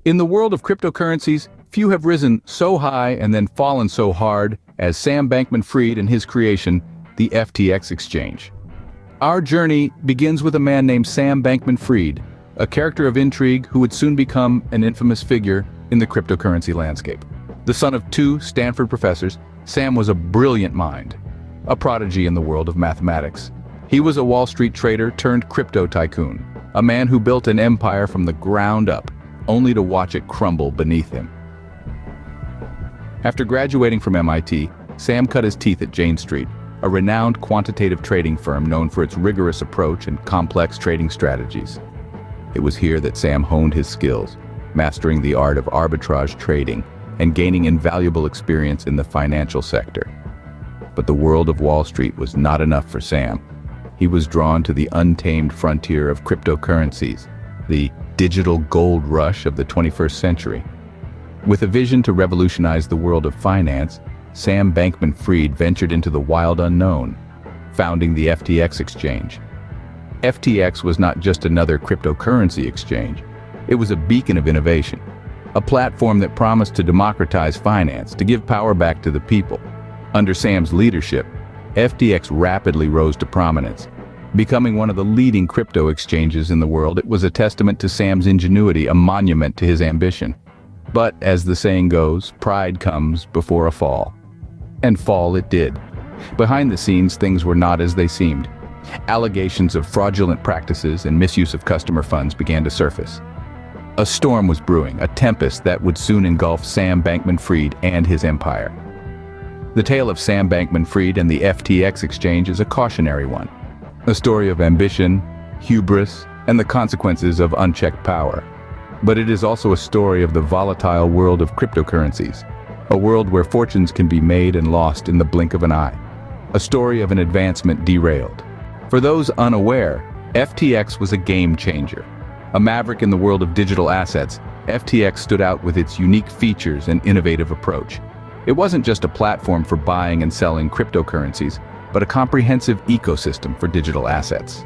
In the world of cryptocurrencies, few have risen so high and then fallen so hard as Sam Bankman-Fried and his creation, the FTX exchange. Our journey begins with a man named Sam Bankman-Fried, a character of intrigue who would soon become an infamous figure in the cryptocurrency landscape. The son of two Stanford professors, Sam was a brilliant mind, a prodigy in the world of mathematics. He was a Wall Street trader turned crypto tycoon, a man who built an empire from the ground up, only to watch it crumble beneath him. After graduating from MIT, Sam cut his teeth at Jane Street, a renowned quantitative trading firm known for its rigorous approach and complex trading strategies. It was here that Sam honed his skills, mastering the art of arbitrage trading and gaining invaluable experience in the financial sector. But the world of Wall Street was not enough for Sam. He was drawn to the untamed frontier of cryptocurrencies, the digital gold rush of the 21st century. With a vision to revolutionize the world of finance, Sam Bankman-Fried ventured into the wild unknown, founding the FTX exchange. FTX was not just another cryptocurrency exchange. It was a beacon of innovation, a platform that promised to democratize finance, to give power back to the people. Under Sam's leadership, FTX rapidly rose to prominence. Becoming one of the leading crypto exchanges in the world, it was a testament to Sam's ingenuity, a monument to his ambition. But, as the saying goes, pride comes before a fall. And fall it did. Behind the scenes, things were not as they seemed. Allegations of fraudulent practices and misuse of customer funds began to surface. A storm was brewing, a tempest that would soon engulf Sam Bankman-Fried and his empire. The tale of Sam Bankman-Fried and the FTX exchange is a cautionary one. A story of ambition, hubris, and the consequences of unchecked power. But it is also a story of the volatile world of cryptocurrencies, a world where fortunes can be made and lost in the blink of an eye. A story of an advancement derailed. For those unaware, FTX was a game changer. A maverick in the world of digital assets, FTX stood out with its unique features and innovative approach. It wasn't just a platform for buying and selling cryptocurrencies, but a comprehensive ecosystem for digital assets.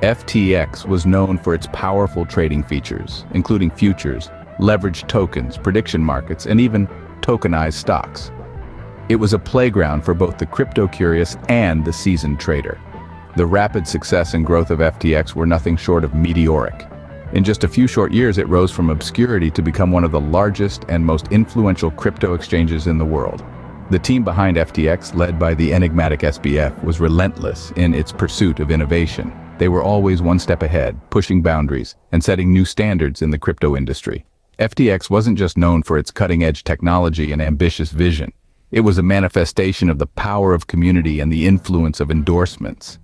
FTX was known for its powerful trading features, including futures, leveraged tokens, prediction markets, and even tokenized stocks. It was a playground for both the crypto-curious and the seasoned trader. The rapid success and growth of FTX were nothing short of meteoric. In just a few short years, it rose from obscurity to become one of the largest and most influential crypto exchanges in the world. The team behind FTX, led by the enigmatic SBF, was relentless in its pursuit of innovation. They were always one step ahead, pushing boundaries and setting new standards in the crypto industry. FTX wasn't just known for its cutting-edge technology and ambitious vision. It was a manifestation of the power of community and the influence of endorsements.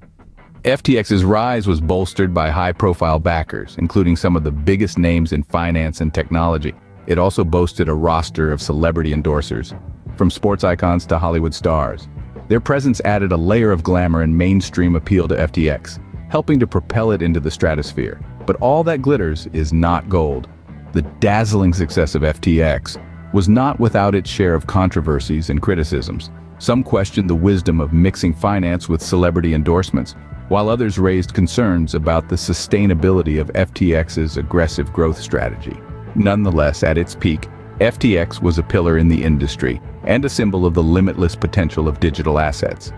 FTX's rise was bolstered by high-profile backers, including some of the biggest names in finance and technology. It also boasted a roster of celebrity endorsers, from sports icons to Hollywood stars. Their presence added a layer of glamour and mainstream appeal to FTX, helping to propel it into the stratosphere. But all that glitters is not gold. The dazzling success of FTX was not without its share of controversies and criticisms. Some questioned the wisdom of mixing finance with celebrity endorsements, while others raised concerns about the sustainability of FTX's aggressive growth strategy. Nonetheless, at its peak, FTX was a pillar in the industry and a symbol of the limitless potential of digital assets.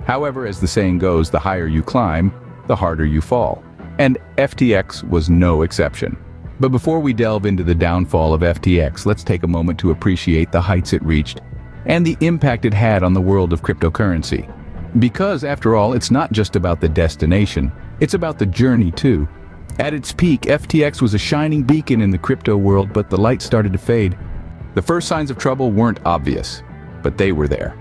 However, as the saying goes, the higher you climb, the harder you fall. And FTX was no exception. But before we delve into the downfall of FTX, let's take a moment to appreciate the heights it reached and the impact it had on the world of cryptocurrency. Because, after all, it's not just about the destination, it's about the journey too. At its peak, FTX was a shining beacon in the crypto world, but the light started to fade. The first signs of trouble weren't obvious, but they were there.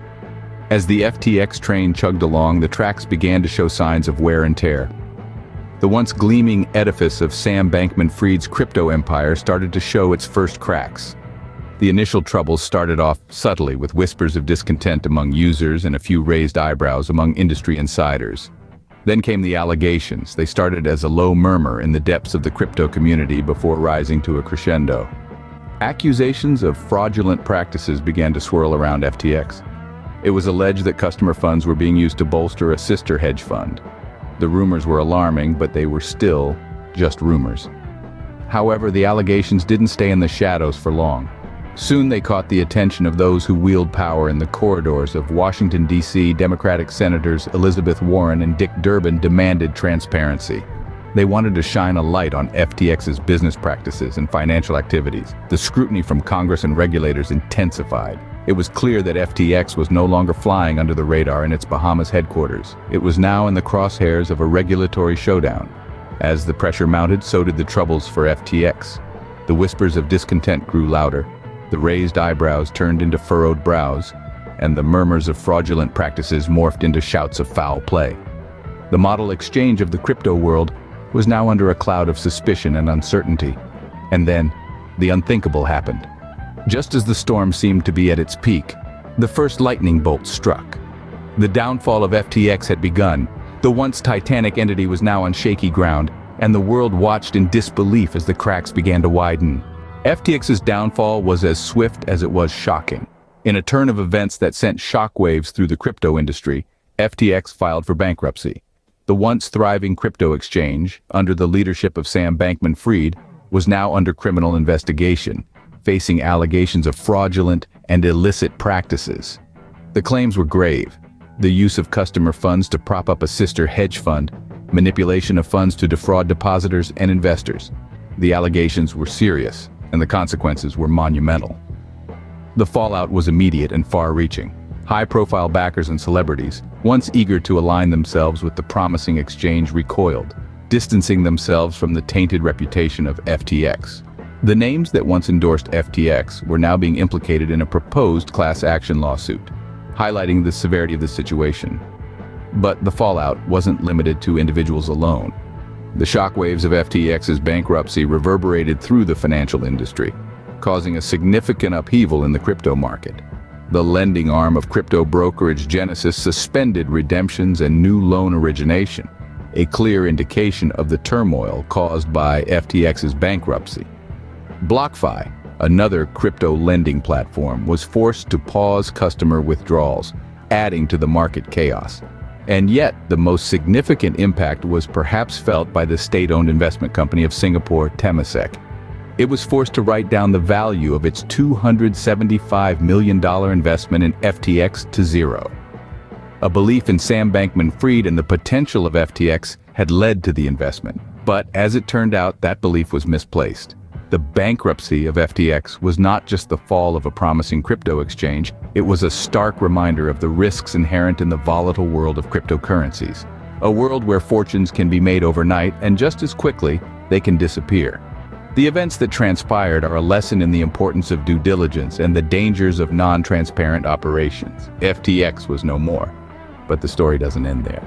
As the FTX train chugged along, the tracks began to show signs of wear and tear. The once gleaming edifice of Sam Bankman-Fried's crypto empire started to show its first cracks. The initial troubles started off subtly, with whispers of discontent among users and a few raised eyebrows among industry insiders. Then came the allegations. They started as a low murmur in the depths of the crypto community before rising to a crescendo. Accusations of fraudulent practices began to swirl around FTX. It was alleged that customer funds were being used to bolster a sister hedge fund. The rumors were alarming, but they were still just rumors. However, the allegations didn't stay in the shadows for long. Soon they caught the attention of those who wield power in the corridors of Washington, D.C. Democratic Senators Elizabeth Warren and Dick Durbin demanded transparency. They wanted to shine a light on FTX's business practices and financial activities. The scrutiny from Congress and regulators intensified. It was clear that FTX was no longer flying under the radar in its Bahamas headquarters. It was now in the crosshairs of a regulatory showdown. As the pressure mounted, so did the troubles for FTX. The whispers of discontent grew louder. The raised eyebrows turned into furrowed brows, and the murmurs of fraudulent practices morphed into shouts of foul play. The model exchange of the crypto world was now under a cloud of suspicion and uncertainty. And then, the unthinkable happened. Just as the storm seemed to be at its peak, the first lightning bolt struck. The downfall of FTX had begun. The once titanic entity was now on shaky ground, and the world watched in disbelief as the cracks began to widen. FTX's downfall was as swift as it was shocking. In a turn of events that sent shockwaves through the crypto industry, FTX filed for bankruptcy. The once thriving crypto exchange, under the leadership of Sam Bankman-Fried, was now under criminal investigation, facing allegations of fraudulent and illicit practices. The claims were grave: the use of customer funds to prop up a sister hedge fund, manipulation of funds to defraud depositors and investors. The allegations were serious, and the consequences were monumental. The fallout was immediate and far-reaching. High-profile backers and celebrities, once eager to align themselves with the promising exchange, recoiled, distancing themselves from the tainted reputation of FTX. The names that once endorsed FTX were now being implicated in a proposed class action lawsuit, highlighting the severity of the situation. But the fallout wasn't limited to individuals alone. The shockwaves of FTX's bankruptcy reverberated through the financial industry, causing a significant upheaval in the crypto market. The lending arm of crypto brokerage Genesis suspended redemptions and new loan origination, a clear indication of the turmoil caused by FTX's bankruptcy. BlockFi, another crypto lending platform, was forced to pause customer withdrawals, adding to the market chaos. And yet, the most significant impact was perhaps felt by the state-owned investment company of Singapore, Temasek. It was forced to write down the value of its $275 million investment in FTX to zero. A belief in Sam Bankman-Fried and the potential of FTX had led to the investment. But as it turned out, that belief was misplaced. The bankruptcy of FTX was not just the fall of a promising crypto exchange, it was a stark reminder of the risks inherent in the volatile world of cryptocurrencies. A world where fortunes can be made overnight, and just as quickly, they can disappear. The events that transpired are a lesson in the importance of due diligence and the dangers of non-transparent operations. FTX was no more, but the story doesn't end there.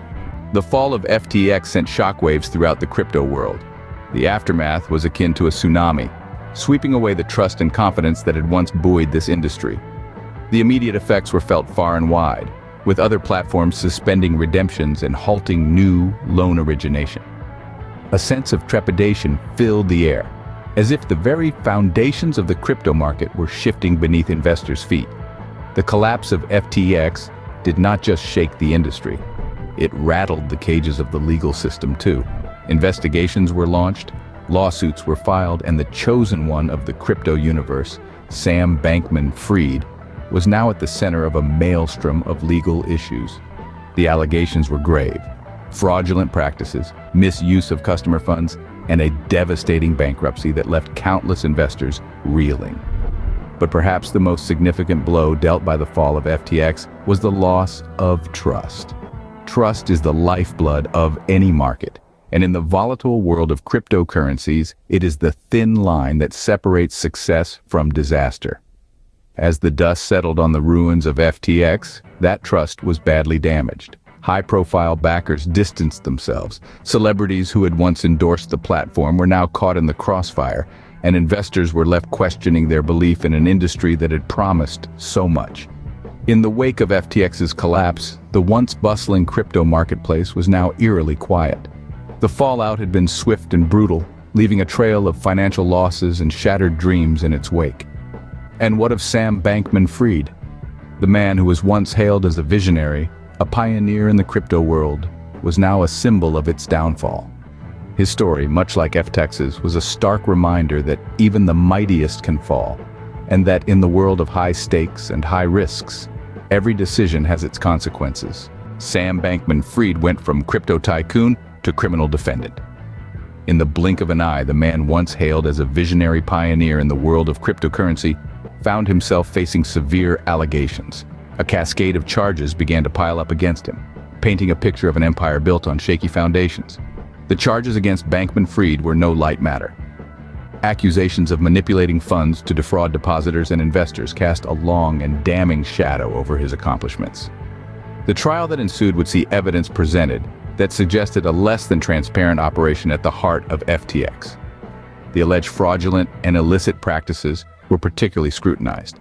The fall of FTX sent shockwaves throughout the crypto world. The aftermath was akin to a tsunami, sweeping away the trust and confidence that had once buoyed this industry. The immediate effects were felt far and wide, with other platforms suspending redemptions and halting new loan origination. A sense of trepidation filled the air, as if the very foundations of the crypto market were shifting beneath investors' feet. The collapse of FTX did not just shake the industry, it rattled the cages of the legal system too. Investigations were launched, lawsuits were filed, and the chosen one of the crypto universe, Sam Bankman-Fried, was now at the center of a maelstrom of legal issues. The allegations were grave: fraudulent practices, misuse of customer funds, and a devastating bankruptcy that left countless investors reeling. But perhaps the most significant blow dealt by the fall of FTX was the loss of trust. Trust is the lifeblood of any market, and in the volatile world of cryptocurrencies, it is the thin line that separates success from disaster. As the dust settled on the ruins of FTX, that trust was badly damaged. High-profile backers distanced themselves. Celebrities who had once endorsed the platform were now caught in the crossfire, and investors were left questioning their belief in an industry that had promised so much. In the wake of FTX's collapse, the once bustling crypto marketplace was now eerily quiet. The fallout had been swift and brutal, leaving a trail of financial losses and shattered dreams in its wake. And what of Sam Bankman-Fried? The man who was once hailed as a visionary, a pioneer in the crypto world, was now a symbol of its downfall. His story, much like FTX's, was a stark reminder that even the mightiest can fall, and that in the world of high stakes and high risks, every decision has its consequences. Sam Bankman-Fried went from crypto tycoon to criminal defendant. In the blink of an eye, the man once hailed as a visionary pioneer in the world of cryptocurrency found himself facing severe allegations. A cascade of charges began to pile up against him, painting a picture of an empire built on shaky foundations. The charges against Bankman-Fried were no light matter. Accusations of manipulating funds to defraud depositors and investors cast a long and damning shadow over his accomplishments. The trial that ensued would see evidence presented that suggested a less than transparent operation at the heart of FTX. The alleged fraudulent and illicit practices were particularly scrutinized.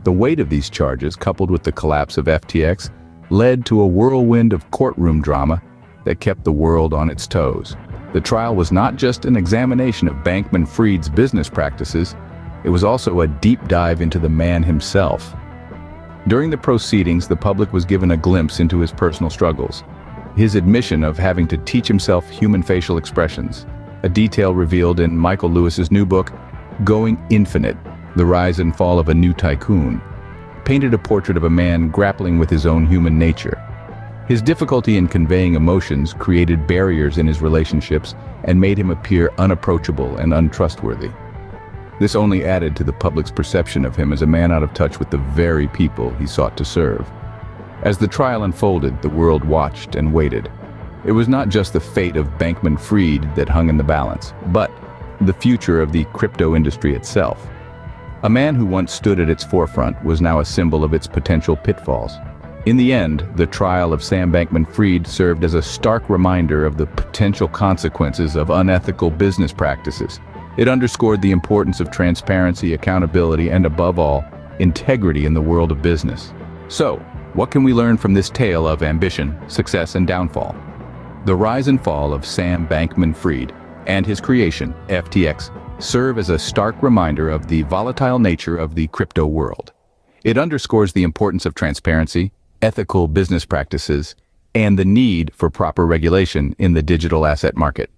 The weight of these charges, coupled with the collapse of FTX, led to a whirlwind of courtroom drama that kept the world on its toes. The trial was not just an examination of Bankman-Fried's business practices, it was also a deep dive into the man himself. During the proceedings, the public was given a glimpse into his personal struggles. His admission of having to teach himself human facial expressions, a detail revealed in Michael Lewis's new book, Going Infinite: The Rise and Fall of a New Tycoon, painted a portrait of a man grappling with his own human nature. His difficulty in conveying emotions created barriers in his relationships and made him appear unapproachable and untrustworthy. This only added to the public's perception of him as a man out of touch with the very people he sought to serve. As the trial unfolded, the world watched and waited. It was not just the fate of Bankman-Fried that hung in the balance, but the future of the crypto industry itself. A man who once stood at its forefront was now a symbol of its potential pitfalls. In the end, the trial of Sam Bankman-Fried served as a stark reminder of the potential consequences of unethical business practices. It underscored the importance of transparency, accountability, and above all, integrity in the world of business. So, what can we learn from this tale of ambition, success, and downfall? The rise and fall of Sam Bankman-Fried and his creation, FTX, serve as a stark reminder of the volatile nature of the crypto world. It underscores the importance of transparency, ethical business practices, and the need for proper regulation in the digital asset market.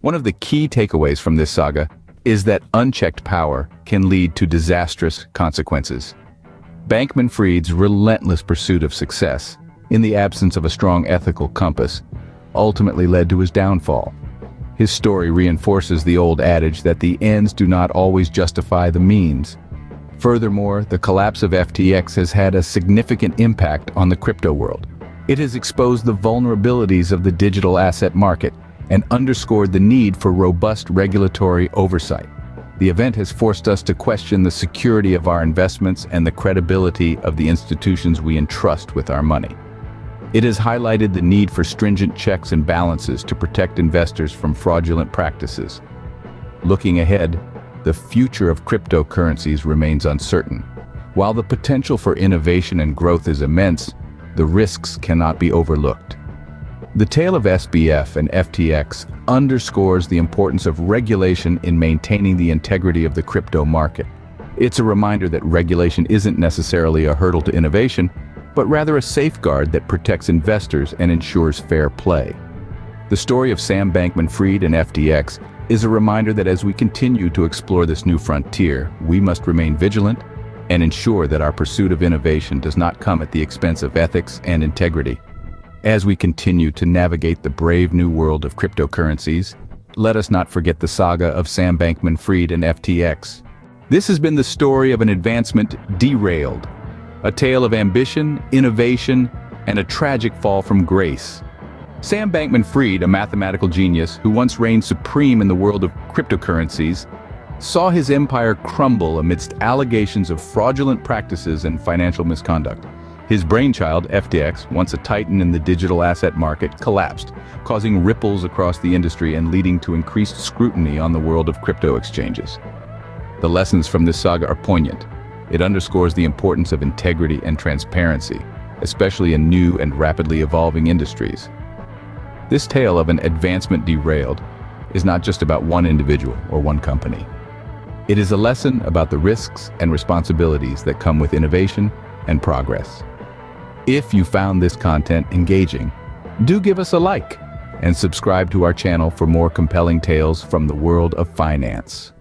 One of the key takeaways from this saga is that unchecked power can lead to disastrous consequences. Bankman-Fried's relentless pursuit of success, in the absence of a strong ethical compass, ultimately led to his downfall. His story reinforces the old adage that the ends do not always justify the means. Furthermore, the collapse of FTX has had a significant impact on the crypto world. It has exposed the vulnerabilities of the digital asset market and underscored the need for robust regulatory oversight. The event has forced us to question the security of our investments and the credibility of the institutions we entrust with our money. It has highlighted the need for stringent checks and balances to protect investors from fraudulent practices. Looking ahead, the future of cryptocurrencies remains uncertain. While the potential for innovation and growth is immense, the risks cannot be overlooked. The tale of SBF and FTX underscores the importance of regulation in maintaining the integrity of the crypto market. It's a reminder that regulation isn't necessarily a hurdle to innovation, but rather a safeguard that protects investors and ensures fair play. The story of Sam Bankman-Fried and FTX is a reminder that as we continue to explore this new frontier, we must remain vigilant and ensure that our pursuit of innovation does not come at the expense of ethics and integrity. As we continue to navigate the brave new world of cryptocurrencies, let us not forget the saga of Sam Bankman-Fried and FTX. This has been the story of an advancement derailed, a tale of ambition, innovation, and a tragic fall from grace. Sam Bankman-Fried, a mathematical genius who once reigned supreme in the world of cryptocurrencies, saw his empire crumble amidst allegations of fraudulent practices and financial misconduct. His brainchild, FTX, once a titan in the digital asset market, collapsed, causing ripples across the industry and leading to increased scrutiny on the world of crypto exchanges. The lessons from this saga are poignant. It underscores the importance of integrity and transparency, especially in new and rapidly evolving industries. This tale of an advancement derailed is not just about one individual or one company. It is a lesson about the risks and responsibilities that come with innovation and progress. If you found this content engaging, do give us a like and subscribe to our channel for more compelling tales from the world of finance.